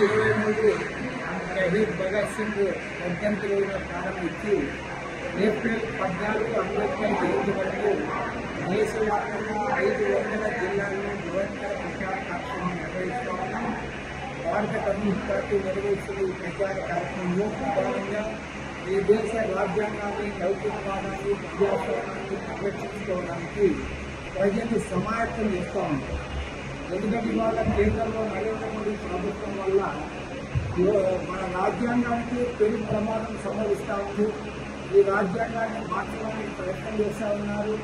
2023 షహీద్ భగత్ సింగ్ వర్ధంతి రోజున ప్రారంభించి ఏప్రిల్ 14 అంబేద్కర్ జయంతి వరకు దేశవ్యాప్తంగా 500 జిల్లాల్లో నిరంతర ప్రచార కార్యక్రమం నిర్వహిస్తూ ఉన్నాం. భారత కమ్యూనిస్ట్ పార్టీ నిర్వహిస్తున్న ఈ ప్రచార కార్యక్రమంలో ప్రధానంగా ఈ దేశ రాజ్యాంగాన్ని, లౌకికవాదాన్ని, ప్రజాస్వామ్యాన్ని పరిరక్షించుకోవడానికి ప్రజల్ని సమాయత్తం చేస్తూ ఉంటాం. ఎందుకంటే ఇవాళ కేంద్రంలో నరేంద్ర మోడీ ప్రభుత్వం వల్ల మన రాజ్యాంగానికి పెను ప్రమాదం సంభవిస్తూ ఉంది. ఈ రాజ్యాంగాన్ని మార్చడానికి ప్రయత్నం చేస్తూ ఉన్నారు.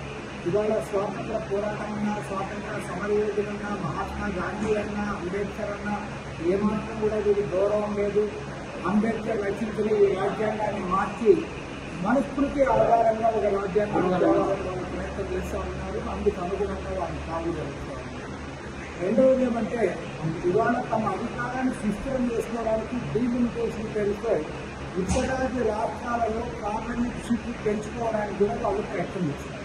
ఇవాళ స్వాతంత్ర పోరాటం అన్నా, స్వాతంత్ర సమరయోధులన్నా, మహాత్మా గాంధీ అన్నా, అంబేద్కర్ అన్నా ఏమాత్రం కూడా వీరికి గౌరవం లేదు. అంబేద్కర్ రచించిన ఈ రాజ్యాంగాన్ని మార్చి మనస్ఫృతి ఆధారంగా ఒక రాజ్యాంగాన్ని ప్రయత్నం చేస్తూ ఉన్నారు. అందుకు అనుగుణంగా వాళ్ళు సాగు జరుగుతూ ఉన్నారు. రెండవది ఏమంటే ఇవాళ తమ అధికారాన్ని సుస్థిరం చేసుకోవడానికి డీలిమిటేషన్ పేరుతో ఉత్తరాది రాష్ట్రాలలో పార్లమెంట్ సీట్లు పెంచుకోవడానికి కూడా వాళ్ళు ప్రయత్నం చేస్తారు.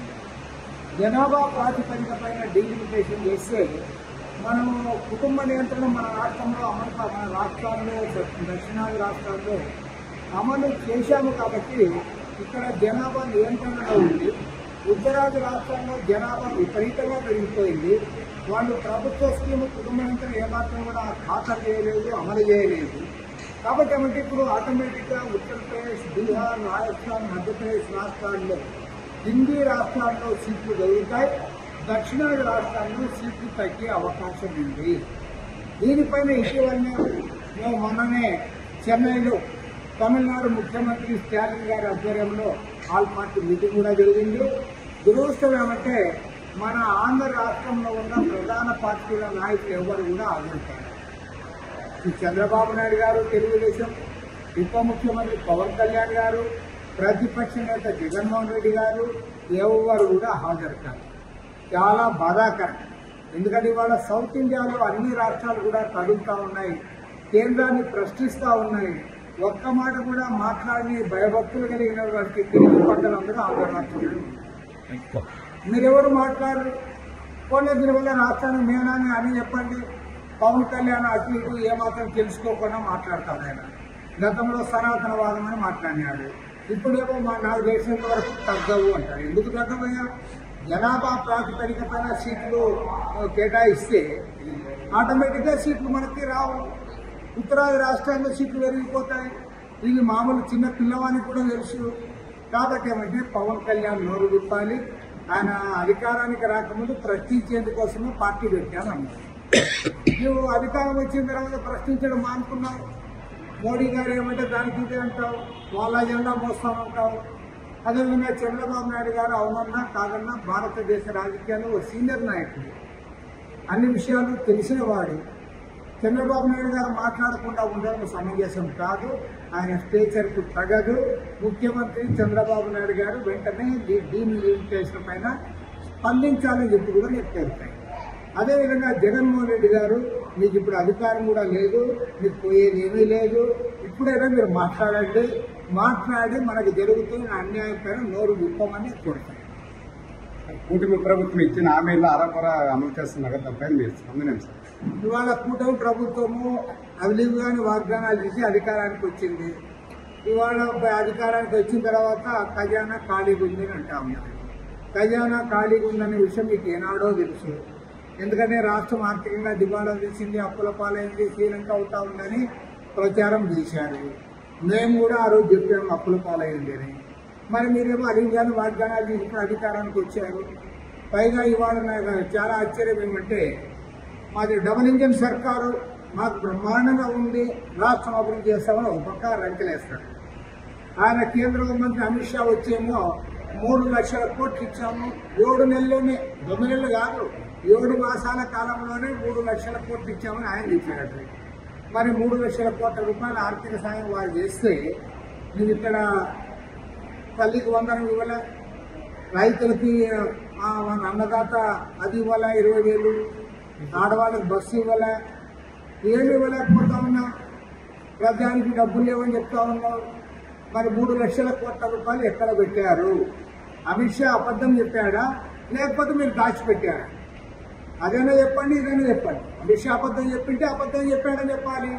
జనాభా ప్రాతిపదిక పైన డీలిమిటేషన్ చేస్తే మనము కుటుంబ నియంత్రణ మన రాష్ట్రంలో మన రాష్ట్రాల్లో, దక్షిణాది రాష్ట్రాల్లో అమలు చేశాము కాబట్టి ఇక్కడ జనాభా నియంత్రణలో ఉంది. ఉత్తరాది రాష్ట్రాల్లో జనాభా విపరీతంగా పెరిగిపోయింది. వాళ్ళు ప్రభుత్వ స్కీము కుటుంబ నియంత్రణ ఏమాత్రం కూడా ఖాతా చేయలేదు, అమలు చేయలేదు. కాబట్టి ఏమంటే ఇప్పుడు ఆటోమేటిక్గా ఉత్తరప్రదేశ్, బీహార్, రాజస్థాన్, మధ్యప్రదేశ్ రాష్ట్రాల్లో, హిందీ రాష్ట్రాల్లో సీట్లు పెరుగుతాయి. దక్షిణాది రాష్ట్రాల్లో సీట్లు తగ్గే అవకాశం ఉంది. దీనిపైన ఇటీవలనే మేము మొన్ననే చెన్నైలో తమిళనాడు ముఖ్యమంత్రి స్టాలిన్ గారి ఆధ్వర్యంలో ఆల్ పార్టీ మీటింగ్ కూడా జరిగింది. దురదృష్టం ఏమంటే మన ఆంధ్ర రాష్ట్రంలో ఉన్న ప్రధాన పార్టీల నాయకులు ఎవరు కూడా హాజరుతారు. ఈ చంద్రబాబు నాయుడు గారు, తెలుగుదేశం ఉప ముఖ్యమంత్రి పవన్ కళ్యాణ్ గారు, ప్రతిపక్ష నేత జగన్మోహన్ రెడ్డి గారు ఎవరు కూడా హాజరు కాదు. చాలా బాధాకరం. ఎందుకంటే ఇవాళ సౌత్ ఇండియాలో అన్ని రాష్ట్రాలు కూడా కదులుతూ ఉన్నాయి, కేంద్రాన్ని ప్రశ్నిస్తూ ఉన్నాయి. ఒక్క మాట కూడా మాట్లాడి భయభక్తులు కలిగిన వారికి తెలుగు పడ్డలందరూ ఆంధ్ర రాష్ట్రంలో ఉన్నారు. మీరెవరు మాట్లాడరు. కొన్ని దీనివల్ల రాష్ట్రానికి మేనాన్ని అని చెప్పండి. పవన్ కళ్యాణ్ అటు ఇటు ఏమాత్రం తెలుసుకోకుండా మాట్లాడతాడు. ఆయన గతంలో సనాతనవాదం అని మాట్లాడినాడు. ఇప్పుడేమో నాకు తెలిసినంత వరకు తగ్గవు అంటారు. ఎందుకు తగ్గవయ్యా? జనాభా ప్రాతిపదికపైన సీట్లు కేటాయిస్తే ఆటోమేటిక్గా సీట్లు మనకి రావు. ఉత్తరాది రాష్ట్రాల్లో సీట్లు పెరిగిపోతాయి. ఇది మామూలు చిన్న పిల్లవానికి కూడా తెలుసు. కాబట్టి ఏమంటే పవన్ కళ్యాణ్ నోరు విప్పాలి. ఆయన అధికారానికి రాకముందు ప్రశ్నించేందుకోసమే పార్టీ పెట్టామన్నారు. నువ్వు అధికారం వచ్చిన తర్వాత ప్రశ్నించడం మానుకున్నావు. మోడీ గారు ఏమంటే దానికి ఇదే అంటావు, వాళ్ళ జెండా మోస్తామంటావు. అదేవిధంగా చంద్రబాబు నాయుడు గారు అవునన్నా కాదన్నా భారతదేశ రాజకీయాల్లో ఒక సీనియర్ నాయకుడు, అన్ని విషయాలు తెలిసిన వాడు. చంద్రబాబు నాయుడు గారు మాట్లాడకుండా ఉండడం సమంజసం కాదు. ఆయన స్టేచర్కు తగదు. ముఖ్యమంత్రి చంద్రబాబు నాయుడు గారు వెంటనే దీని లిమిటేషన్ పైన స్పందించాలని చెప్పి కూడా చెప్పారు. అదేవిధంగా జగన్మోహన్ రెడ్డి గారు, మీకు ఇప్పుడు అధికారం కూడా లేదు, మీకు పోయేది ఏమీ లేదు, ఇప్పుడైనా మీరు మాట్లాడండి, మాట్లాడి మనకు జరుగుతున్న అన్యాయం పైన నోరు విప్పమని కోరుతారు. కూటమి ప్రభుత్వం ఇచ్చిన హామీల్లో అరకొర అమలు చేస్తున్నారు కదా, దానిపైన మీరు స్పందన సార్? ఇవాళ కూటమి ప్రభుత్వము అవిలీగాని వాగ్దానాలు చేసి అధికారానికి వచ్చింది. ఇవాళ అధికారానికి వచ్చిన తర్వాత ఖజానా ఖాళీగా ఉందని అంటా ఉన్నారు. ఖజానా ఖాళీగా ఉందనే విషయం మీకు ఏనాడో తెలుసు. ఎందుకంటే రాష్ట్రం ఆర్థికంగా దివాళా తీసింది, అప్పుల పాలైంది, శ్రీలంక అవుతా ఉందని ప్రచారం చేశారు. మేము కూడా ఆ రోజు చెప్పాము అప్పుల పాలైంది అని. మరి మీరేమో అధికారులు వాగ్దానాలు తీసుకుని అధికారానికి వచ్చారు. పైగా ఇవాళ నాకు చాలా ఆశ్చర్యం ఏమంటే మాది డబుల్ ఇంజన్ సర్కారు, మాకు బ్రహ్మాండంగా ఉంది, రాష్ట్రం అభివృద్ధి చేస్తామని ఒక పక్క రంకెలేస్తాడు. ఆయన కేంద్ర మంత్రి అమిత్ షా వచ్చేమో 3 లక్షల కోట్లు ఇచ్చాము 7 నెలల్లోనే, 9 నెలలు కాదు, 7 మాసాల కాలంలోనే 3 లక్షల కోట్లు ఇచ్చామని ఆయన చెప్పాడు. మరి 3 లక్షల కోట్ల రూపాయల ఆర్థిక సాయం వారు చేస్తే మీరు ఇక్కడ తల్లికి వందనం ఇవ్వలే, రైతులకి అన్నదాత అది ఇవ్వలే 20,000, ఆడవాళ్ళకి బస్సు ఇవ్వలే, ఏమి ఇవ్వలేకపోతా ఉన్నాం. ప్రజానికి డబ్బులు లేవని చెప్తా ఉన్నాం. మరి 3 లక్షల కోట్ల రూపాయలు ఎక్కడ పెట్టారు? అమిత్ షా అబద్ధం చెప్పాడా లేకపోతే మీరు దాచిపెట్టారా? అదైనా చెప్పండి, ఇదైనా చెప్పండి. అమిత్ షా అబద్ధం చెప్పింటే అబద్ధం చెప్పాడని చెప్పాలి.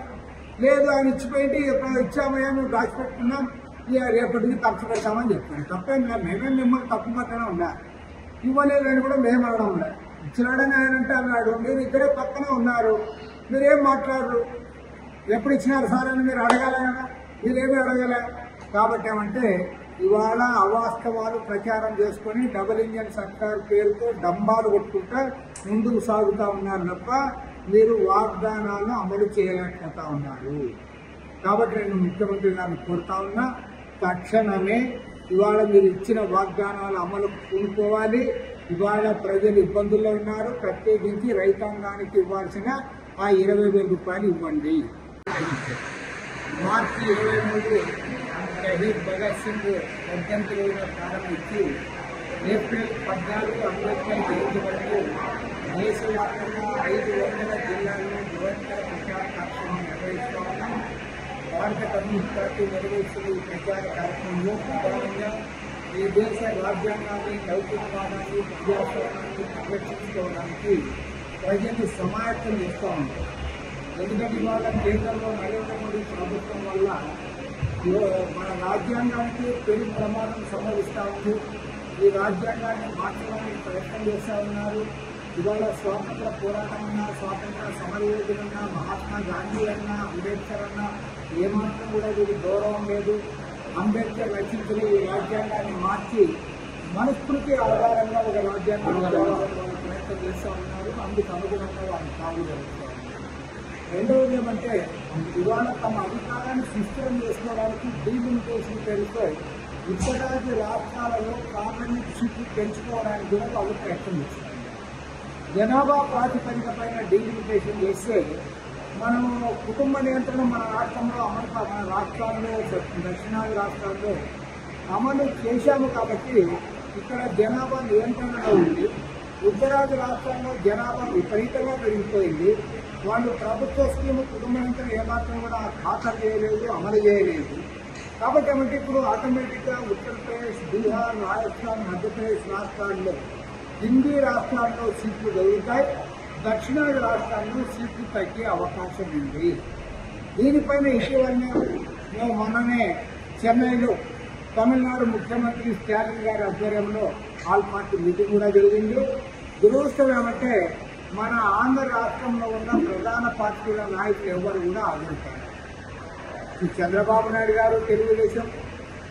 లేదు ఆయన ఇచ్చిపోయింది ఇచ్చామయ్యా మేము దాచిపెట్టుకున్నాం ఇక రేపటికి ఖర్చు పెడతామని చెప్పాను. తప్పేం లేదు, మేమేం మిమ్మల్ని తప్పు పక్కనే ఉన్నా, ఇవ్వలేదని కూడా మేము అనడం లేదు. ఇచ్చినాడని ఆయన అంటే అన్నాడు, మీరు ఇద్దరే పక్కనే ఉన్నారు, మీరేం మాట్లాడరు, ఎప్పుడు ఇచ్చినారు సార్ అని మీరు అడగాలి కదా, మీరేమీ అడగలే. కాబట్టి ఏమంటే ఇవాళ అవాస్తవాలు ప్రచారం చేసుకొని డబుల్ ఇంజన్ సర్కార్ పేరుతో డంబాలు కొట్టుకుంటా ముందుకు సాగుతూ ఉన్నారు తప్ప మీరు వాగ్దానాలను అమలు చేయలేకపోతా ఉన్నారు. కాబట్టి నేను ముఖ్యమంత్రి గారిని కోరుతా ఉన్నా, తక్షణమే ఇవాళ మీరు ఇచ్చిన వాగ్దానాలు అమలు పూనుకోవాలి. ఇవాళ ప్రజలు ఇబ్బందుల్లో ఉన్నారు, ప్రత్యేకించి రైతాంగానికి ఇవ్వాల్సిన ఆ 20,000 రూపాయలు ఇవ్వండి. మార్చి 23 షహీద్ భగత్ సింగ్ వర్ధంతి రోజున ప్రారంభించి ఏప్రిల్ 14 అంబేద్కర్ జయంతి వరకు దేశవ్యాప్తంగా 500 జిల్లాల్లో నిరంతర ప్రచార కార్యక్రమం నిర్వహిస్తూ ఉన్నాం. భారత కమ్యూనిస్ట్ పార్టీ నిర్వహిస్తున్న ఈ ప్రచార కార్యక్రమంలో ప్రధానంగా ఈ దేశ రాజ్యాంగాన్ని, లౌకికవాదాన్ని, ప్రజాస్వామ్యాన్ని సంరక్షించుకోవడానికి ప్రజల్ని సమాయత్తం చేస్తూ ఉంటాం. ఎందుకంటే ఇవాళ కేంద్రంలో నరేంద్ర మోడీ ప్రభుత్వం వల్ల మన రాజ్యాంగానికి పెను ప్రమాదం సంభవిస్తూ ఉంది. ఈ రాజ్యాంగాన్ని మార్చడానికి ప్రయత్నం చేస్తూ ఉన్నారు. ఇవాళ స్వాతంత్ర పోరాటం అన్నా, స్వాతంత్ర సమరయోధులన్నా, మహాత్మా గాంధీ అన్నా, అంబేద్కర్ అన్నా ఏమాత్రం కూడా వీరికి గౌరవం లేదు. అంబేద్కర్ రచించిన ఈ రాజ్యాంగాన్ని మార్చి మనస్ఫృతి ఆధారంగా ఒక రాజ్యాంగాన్ని వాళ్ళు ప్రయత్నం చేస్తూ ఉన్నారు. అందుకు అనుగుణంగా వాళ్ళు సాగు జరుగుతూ ఉన్నారు. రెండవది ఏమంటే ఇవాళ తమ అధికారాన్ని సుస్థిరం చేసుకోవడానికి డీలిమిటేషన్ పేరుతో ఉత్తరాది రాష్ట్రాలలో పార్లమెంట్ సీట్లు పెంచుకోవడానికి కూడా వాళ్ళు ప్రయత్నం చేస్తారు. జనాభా ప్రాతిపదిక పైన డీలిమిటేషన్ చేస్తే మనం కుటుంబ నియంత్రణ మన రాష్ట్రంలో మన రాష్ట్రాల్లో, దక్షిణాది రాష్ట్రాల్లో అమలు చేశాము. కాబట్టి ఇక్కడ జనాభా నియంత్రణలో ఉంది. ఉత్తరాది రాష్ట్రాల్లో జనాభా విపరీతంగా పెరిగిపోయింది. వాళ్ళు ప్రభుత్వ స్కీము కుటుంబ నియంత్రణ ఏమాత్రం కూడా ఖాతరు చేయలేదు, అమలు చేయలేదు. కాబట్టి ఏమంటే ఇప్పుడు ఆటోమేటిక్గా ఉత్తరప్రదేశ్, బీహార్, రాజస్థాన్, మధ్యప్రదేశ్ రాష్ట్రాల్లో, హిందీ రాష్ట్రాల్లో సీట్లు దొరుకుతాయి, దక్షిణాది రాష్ట్రాల్లో సీట్లు తగ్గే అవకాశం ఉంది. దీనిపైన ఇటీవలనే మేము మొన్ననే చెన్నైలో తమిళనాడు ముఖ్యమంత్రి స్టాలిన్ గారి ఆధ్వర్యంలో ఆల్ పార్టీ మీటింగ్ కూడా జరిగింది. దురదృష్టం ఏమంటే మన ఆంధ్ర రాష్ట్రంలో ఉన్న ప్రధాన పార్టీల నాయకులు ఎవరు కూడా హాజరుపడ్డారు. చంద్రబాబు నాయుడు గారు, తెలుగుదేశం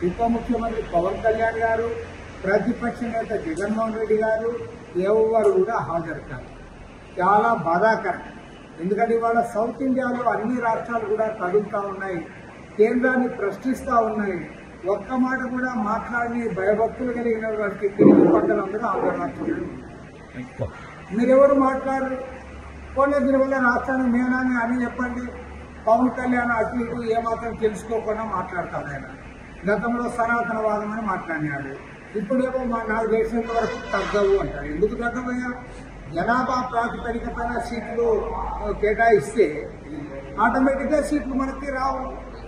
ఉప ముఖ్యమంత్రి పవన్ కళ్యాణ్ గారు, ప్రతిపక్ష నేత జగన్మోహన్ రెడ్డి గారు ఎవరు కూడా హాజరు కాదు. చాలా బాధాకరం. ఎందుకంటే ఇవాళ సౌత్ ఇండియాలో అన్ని రాష్ట్రాలు కూడా కదులుతూ ఉన్నాయి, కేంద్రాన్ని ప్రశ్నిస్తూ ఉన్నాయి. ఒక్క మాట కూడా మాట్లాడి భయభక్తులు కలిగిన వారికి తిరిగి పట్టణంలో ఆంధ్ర రాష్ట్రంలో మీరెవరు మాట్లాడరు. పోలే దీనివల్ల రాష్ట్రాన్ని మేనాని అని చెప్పండి. పవన్ కళ్యాణ్ అటు ఇటు ఏమాత్రం తెలుసుకోకుండా మాట్లాడతాడు. ఆయన గతంలో సనాతనవాదం అని మాట్లాడినాడు, ఇప్పుడేమో నాకు తెలిసినంత వరకు తగ్గవు అంటారు. ఎందుకు తగ్గవయ్యా? జనాభా ప్రాతిపదిక పైన సీట్లు కేటాయిస్తే ఆటోమేటిక్గా సీట్లు మనకి రావు.